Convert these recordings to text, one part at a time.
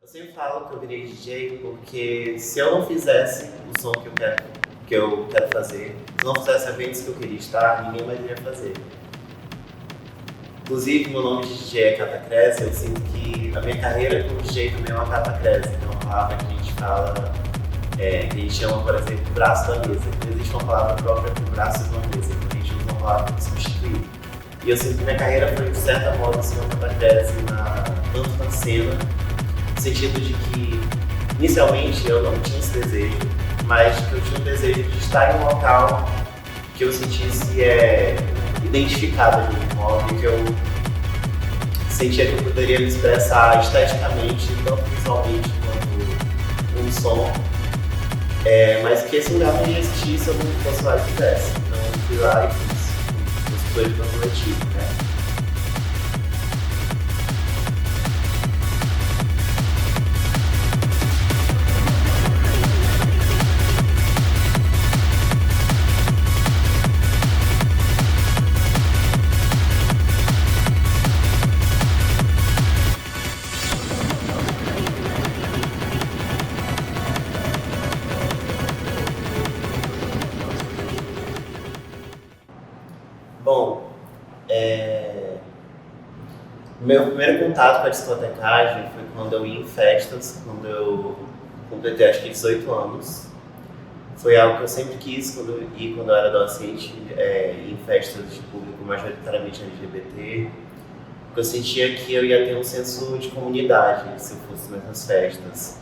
Eu sempre falo que eu virei DJ porque se eu não fizesse o som que eu quero fazer, se eu não fizesse eventos que eu queria estar, ninguém mais iria fazer. Inclusive, meu nome de DJ é Catacrese, eu sinto que a minha carreira como DJ também é uma catacrese, que é uma palavra que a gente fala, que a gente chama, por exemplo, braço da mesa. Não existe uma palavra própria para o braço de uma mesa, então a gente usa uma palavra para substituir. E eu sinto que minha carreira foi, de certa modo, assim, uma catacrese, tanto na cena, no sentido de que, inicialmente, eu não tinha esse desejo, mas que eu tinha um desejo de estar em um local que eu sentisse identificado de algum modo, que eu sentia que eu poderia me expressar esteticamente, tanto visualmente quanto um som, mas que esse lugar não ia existir se eu não fosse lá e fizesse. Então eu fui lá e fiz os dois do coletivo, né? Bom, meu primeiro contato com a discotecagem foi quando eu ia em festas, quando eu completei acho que 18 anos. Foi algo que eu sempre quis quando eu era adolescente, ir em festas de público majoritariamente LGBT, porque eu sentia que eu ia ter um senso de comunidade se eu fosse nessas festas.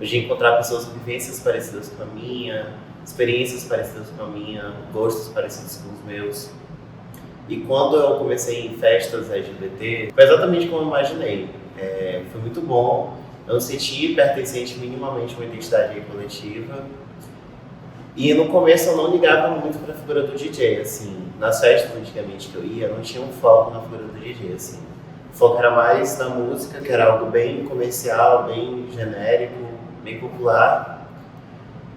Eu ia encontrar pessoas com vivências parecidas com a minha, experiências parecidas com a minha, gostos parecidos com os meus. E quando eu comecei em festas LGBT, foi exatamente como eu imaginei. Foi muito bom, eu me senti pertencente minimamente a uma identidade coletiva. E no começo eu não ligava muito para a figura do DJ, assim. Nas festas antigamente que eu ia, não tinha um foco na figura do DJ, assim. O foco era mais na música, que era algo bem comercial, bem genérico, bem popular.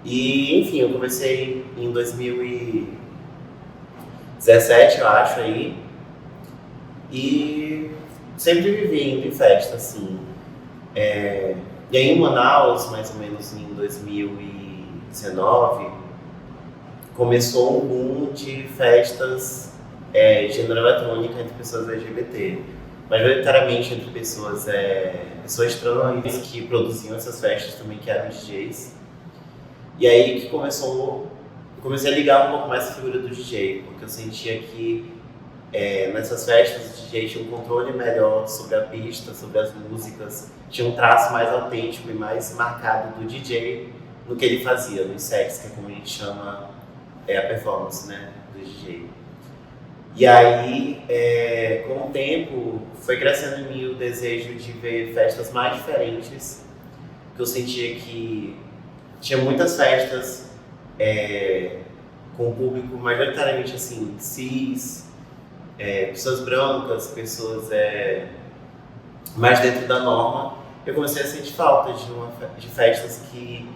E, enfim, eu comecei em 2017, eu acho, aí. E sempre vivi indo em festa, assim. E aí em Manaus, mais ou menos em 2019, começou um boom de festas de gênero eletrônica entre pessoas LGBT. Majoritariamente entre pessoas trans que produziam essas festas também, que eram DJs. E aí que eu comecei a ligar um pouco mais a figura do DJ, porque eu sentia que nessas festas o DJ tinha um controle melhor sobre a pista, sobre as músicas, tinha um traço mais autêntico e mais marcado do DJ no que ele fazia, nos sets, que é como a gente chama a performance, né, do DJ. E aí, com o tempo, foi crescendo em mim o desejo de ver festas mais diferentes, que eu sentia que tinha muitas festas com o público majoritariamente assim, cis, pessoas brancas, pessoas mais dentro da norma. Eu comecei a sentir falta de festas que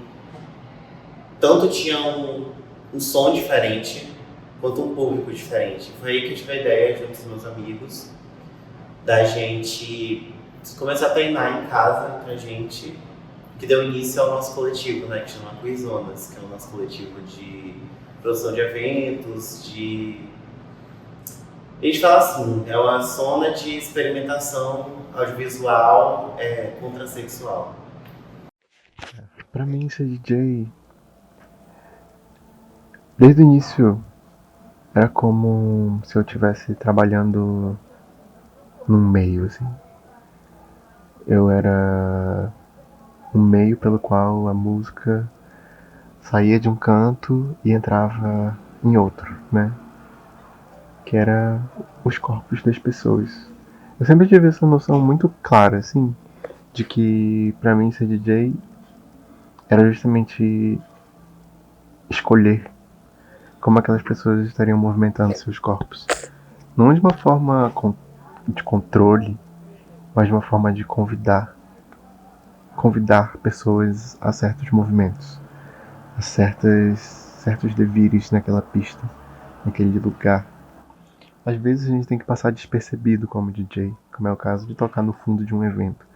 tanto tinham um som diferente quanto um público diferente. Foi aí que eu tive a ideia, junto com os meus amigos, da gente começar a treinar em casa pra gente, que deu início ao nosso coletivo, né, que chama Queerzonas, que é o nosso coletivo de produção de eventos, a gente fala assim, é uma zona de experimentação audiovisual contrassexual. Pra mim, ser DJ, desde o início, era como se eu estivesse trabalhando num meio, assim. Eu era um meio pelo qual a música saía de um canto e entrava em outro, né? Que era os corpos das pessoas. Eu sempre tive essa noção muito clara, assim, de que pra mim ser DJ era justamente escolher como aquelas pessoas estariam movimentando seus corpos. Não de uma forma de controle, mas de uma forma de convidar pessoas a certos movimentos, a certos devires naquela pista, naquele lugar. Às vezes a gente tem que passar despercebido como DJ, como é o caso de tocar no fundo de um evento.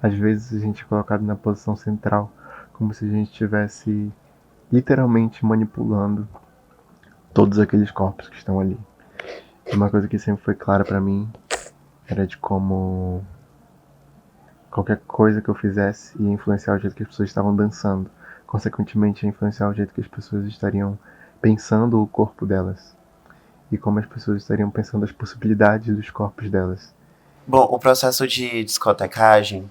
às vezes a gente é colocado na posição central, como se a gente estivesse literalmente manipulando todos aqueles corpos que estão ali. E uma coisa que sempre foi clara pra mim era de como qualquer coisa que eu fizesse ia influenciar o jeito que as pessoas estavam dançando. Consequentemente, ia influenciar o jeito que as pessoas estariam pensando o corpo delas. E como as pessoas estariam pensando as possibilidades dos corpos delas. Bom, o processo de discotecagem,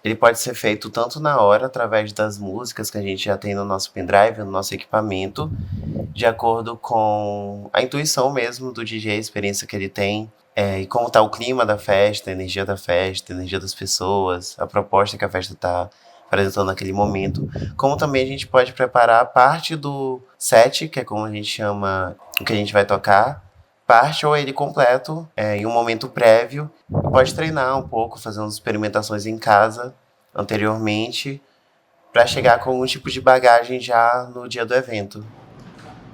ele pode ser feito tanto na hora, através das músicas que a gente já tem no nosso pendrive, no nosso equipamento, de acordo com a intuição mesmo do DJ, a experiência que ele tem, e como está o clima da festa, a energia da festa, a energia das pessoas, a proposta que a festa está apresentando naquele momento. Como também a gente pode preparar parte do set, que é como a gente chama o que a gente vai tocar, parte ou ele completo, em um momento prévio. Pode treinar um pouco, fazer umas experimentações em casa anteriormente, para chegar com algum tipo de bagagem já no dia do evento.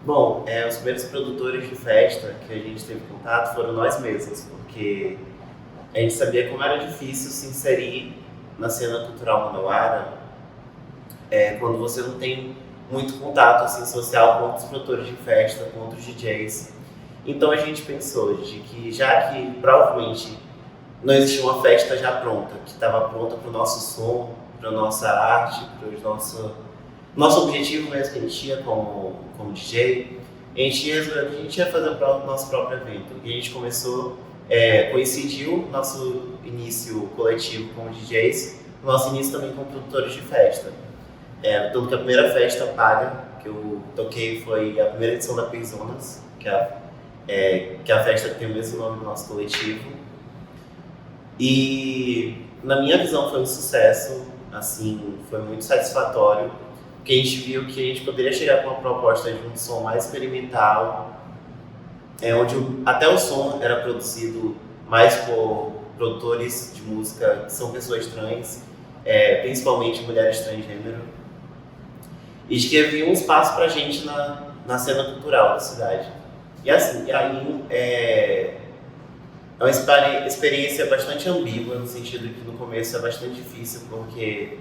Bom, os primeiros produtores de festa que a gente teve contato foram nós mesmos, porque a gente sabia como era difícil se inserir na cena cultural manauara, quando você não tem muito contato assim, social com outros produtores de festa, com outros DJs. Então a gente pensou de que, já que provavelmente não existia uma festa já pronta, que estava pronta para o nosso som, para a nossa arte, para o nosso objetivo mesmo que a gente tinha como DJ, a gente ia fazer o nosso próprio evento. E a gente começou, coincidiu nosso início coletivo como DJs, nosso início também como produtores de festa. Tanto que a primeira festa paga que eu toquei foi a primeira edição da Peizonas, que é a festa que tem o mesmo nome do nosso coletivo. E na minha visão foi um sucesso, assim, foi muito satisfatório, porque a gente viu que a gente poderia chegar com uma proposta de um som mais experimental, onde até o som era produzido mais por produtores de música que são pessoas trans, principalmente mulheres transgênero, e de que havia um espaço pra gente na cena cultural da cidade. E assim, aí é uma experiência bastante ambígua, no sentido que no começo é bastante difícil, porque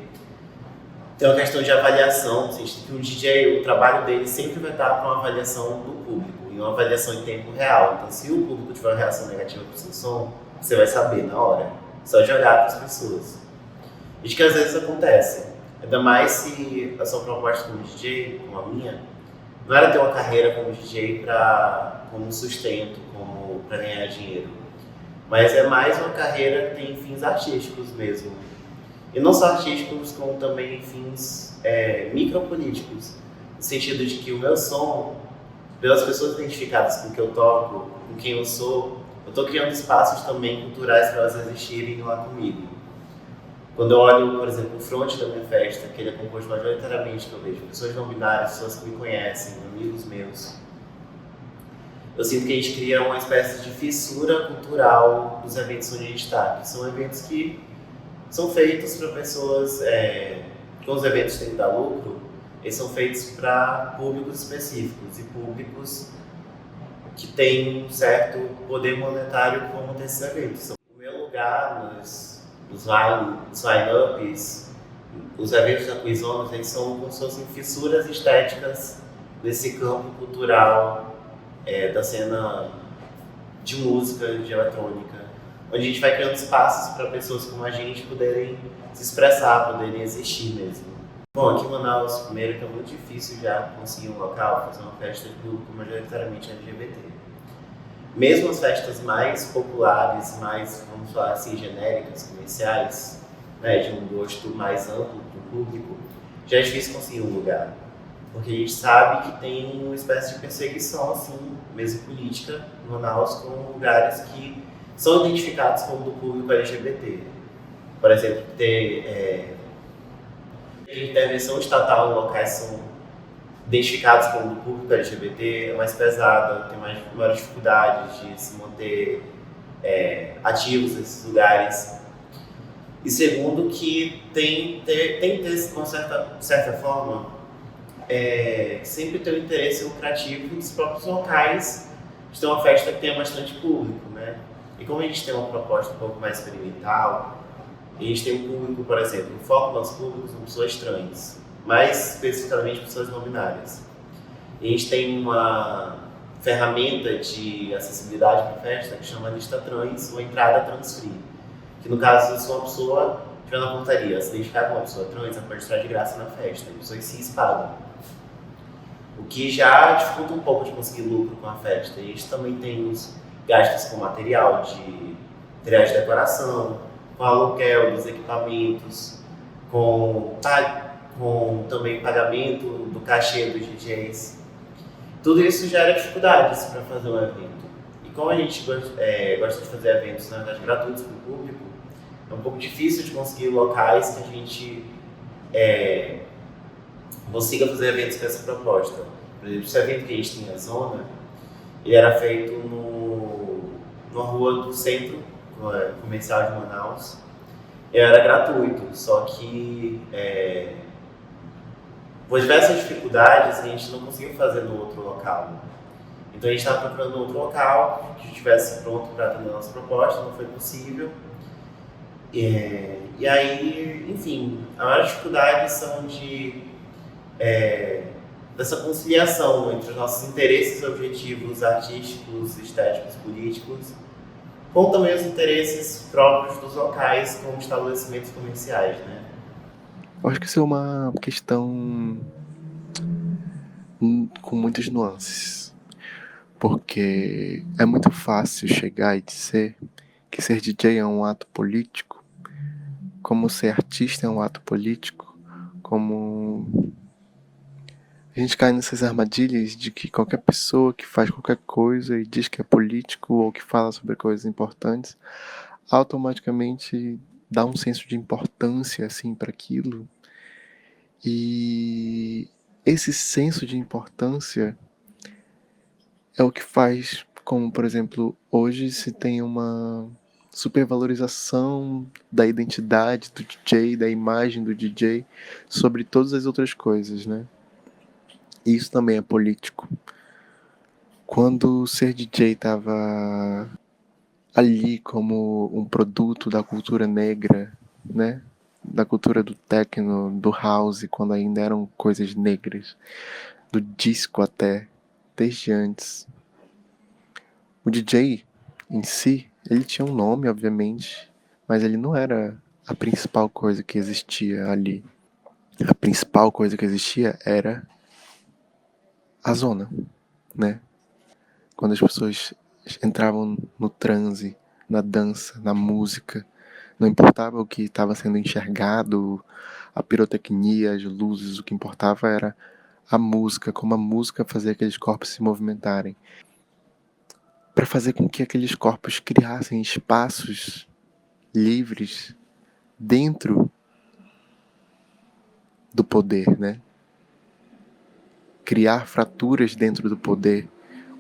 tem uma questão de avaliação, no sentido que o DJ, o trabalho dele sempre vai estar com uma avaliação do público, e uma avaliação em tempo real. Então, se o público tiver uma reação negativa para o seu som, você vai saber na hora, só de olhar para as pessoas. E de que às vezes acontece, ainda mais se a sua proposta como DJ, como a minha, não era ter uma carreira como DJ como sustento, como para ganhar dinheiro, mas é mais uma carreira que tem fins artísticos mesmo. E não só artísticos, como também fins micropolíticos, no sentido de que o meu som, pelas pessoas identificadas com o que eu toco, com quem eu sou, eu estou criando espaços também culturais para elas existirem lá comigo. Quando eu olho, por exemplo, o front da minha festa, que ele é composto majoritariamente, que eu vejo pessoas não binárias, pessoas que me conhecem, amigos meus, eu sinto que a gente cria uma espécie de fissura cultural dos eventos onde a gente está, que são eventos que são feitos para pessoas, com os eventos têm que dar lucro, eles são feitos para públicos específicos e públicos que têm um certo poder monetário como desses eventos. O meu lugar nos line-ups, os eventos da Quizonas, eles são como se fossem fissuras estéticas desse campo cultural, da cena de música, de eletrônica, onde a gente vai criando espaços para pessoas como a gente poderem se expressar, poderem existir mesmo. Bom, aqui em Manaus, primeiro que é muito difícil já conseguir um local, fazer uma festa de público majoritariamente LGBT. Mesmo as festas mais populares, mais, vamos falar assim, genéricas, comerciais, né, de um gosto mais amplo do público, já é difícil conseguir um lugar. Porque a gente sabe que tem uma espécie de perseguição, assim, mesmo política, em Manaus, com lugares que são identificados como do público LGBT. Por exemplo, ter intervenção estatal em locais que são identificados como do público LGBT é mais pesada, tem maior dificuldade de se manter ativos nesses lugares. E segundo, que tem que ter, de certa forma, sempre ter um interesse lucrativo dos próprios locais de ter uma festa que tenha bastante público, né? E como a gente tem uma proposta um pouco mais experimental, E a gente tem um público, por exemplo, o foco do nosso público são pessoas trans, mais especificamente pessoas não binárias. E a gente tem uma ferramenta de acessibilidade para a festa que chama Lista Trans ou Entrada Trans Free. Que no caso, se uma pessoa estiver na portaria, se identificar com uma pessoa trans, ela pode entrar de graça na festa, e pessoas cis pagam. O que já dificulta um pouco de conseguir lucro com a festa. E a gente também tem os gastos com material de decoração, com aluguel dos equipamentos, com também pagamento do cachê dos DJs. Tudo isso gera dificuldades para fazer um evento. E como a gente gosta de fazer eventos, na verdade, gratuitos para o público, é um pouco difícil de conseguir locais que a gente consiga fazer eventos com essa proposta. Por exemplo, esse evento que a gente tem na zona, ele era feito numa rua do centro comercial de Manaus. E era gratuito, só que por diversas dificuldades a gente não conseguiu fazer no outro local. Então a gente estava procurando outro local que estivesse pronto para atender a nossa proposta, não foi possível. E aí, enfim, a maior dificuldade são dessa conciliação entre os nossos interesses e objetivos artísticos, estéticos, políticos, com também os interesses próprios dos locais como estabelecimentos comerciais, né? Eu acho que isso é uma questão com muitas nuances, porque é muito fácil chegar e dizer que ser DJ é um ato político, como ser artista é um ato político, como a gente cai nessas armadilhas de que qualquer pessoa que faz qualquer coisa e diz que é político ou que fala sobre coisas importantes, automaticamente dá um senso de importância assim para aquilo. E esse senso de importância é o que faz, como por exemplo, hoje se tem uma supervalorização da identidade do DJ, da imagem do DJ sobre todas as outras coisas, né? Isso também é político. Quando ser DJ estava ali como um produto da cultura negra, né? Da cultura do techno, do house, quando ainda eram coisas negras, do disco até, desde antes. O DJ em si, ele tinha um nome, obviamente, mas ele não era a principal coisa que existia ali. A principal coisa que existia era a zona, né? Quando as pessoas entravam no transe, na dança, na música, não importava o que estava sendo enxergado, a pirotecnia, as luzes, o que importava era a música, como a música fazia aqueles corpos se movimentarem, para fazer com que aqueles corpos criassem espaços livres dentro do poder, né? Criar fraturas dentro do poder,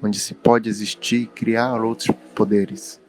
onde se pode existir e criar outros poderes.